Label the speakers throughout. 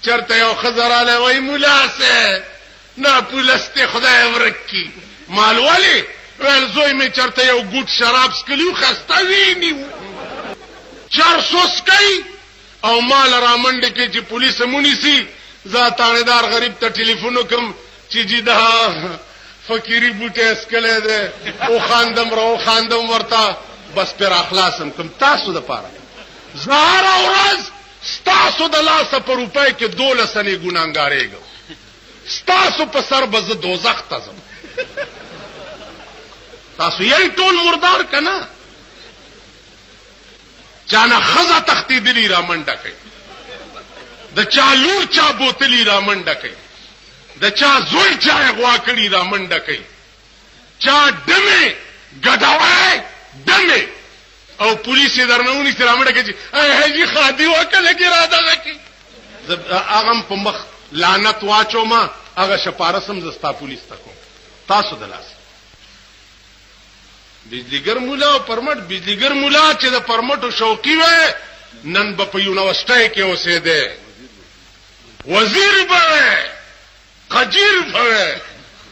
Speaker 1: چرته یو خزراله وای مولا سه نه پولسته خدای ورکی مال ولی ول زوی می چرته یو ګوټ شراب سکلیو خسته ویني چار سوسکای او مال را منډه کې چې پولیس مونیسی ذاتانیدار غریب ته ټلیفون وکم چې جی دا فقيري بوټه اسکله ده او خاندم ورته بس پر اخلاصم کوم تاسو د پاره زهر اورز ستاسو د لاسه پر روپای کې 12 سنې ګناګارېګو ستاسو په سر بز دوزخ ته ځم تاسو یې ټول مردار کنا چانه خزه تختی دلی را منډه کوي د چا لور چا بوتلی را منډه کوي د چا زوی چا غوا کړی را منډه کوي چا دمه ګډاوي دمه او پولیس درنونی سره منډه کوي هغه خادي وکړه کې را دغه کی هغه په مخ لعنت واچو ما هغه شپارسم زستا پولیس تکو تاسو دلاس بجلیګر مولا او پرمټ بجلیګر مولا چې د پرمټو شوقي وې نن په یونیورسيټي کې اوسېده وزیر به قجیر به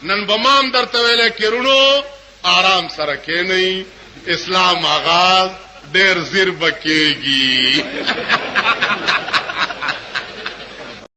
Speaker 1: نن بمام درته ویل کېرونو آرام سره کېنی اسلام آغاز ډېر زیر بکېږي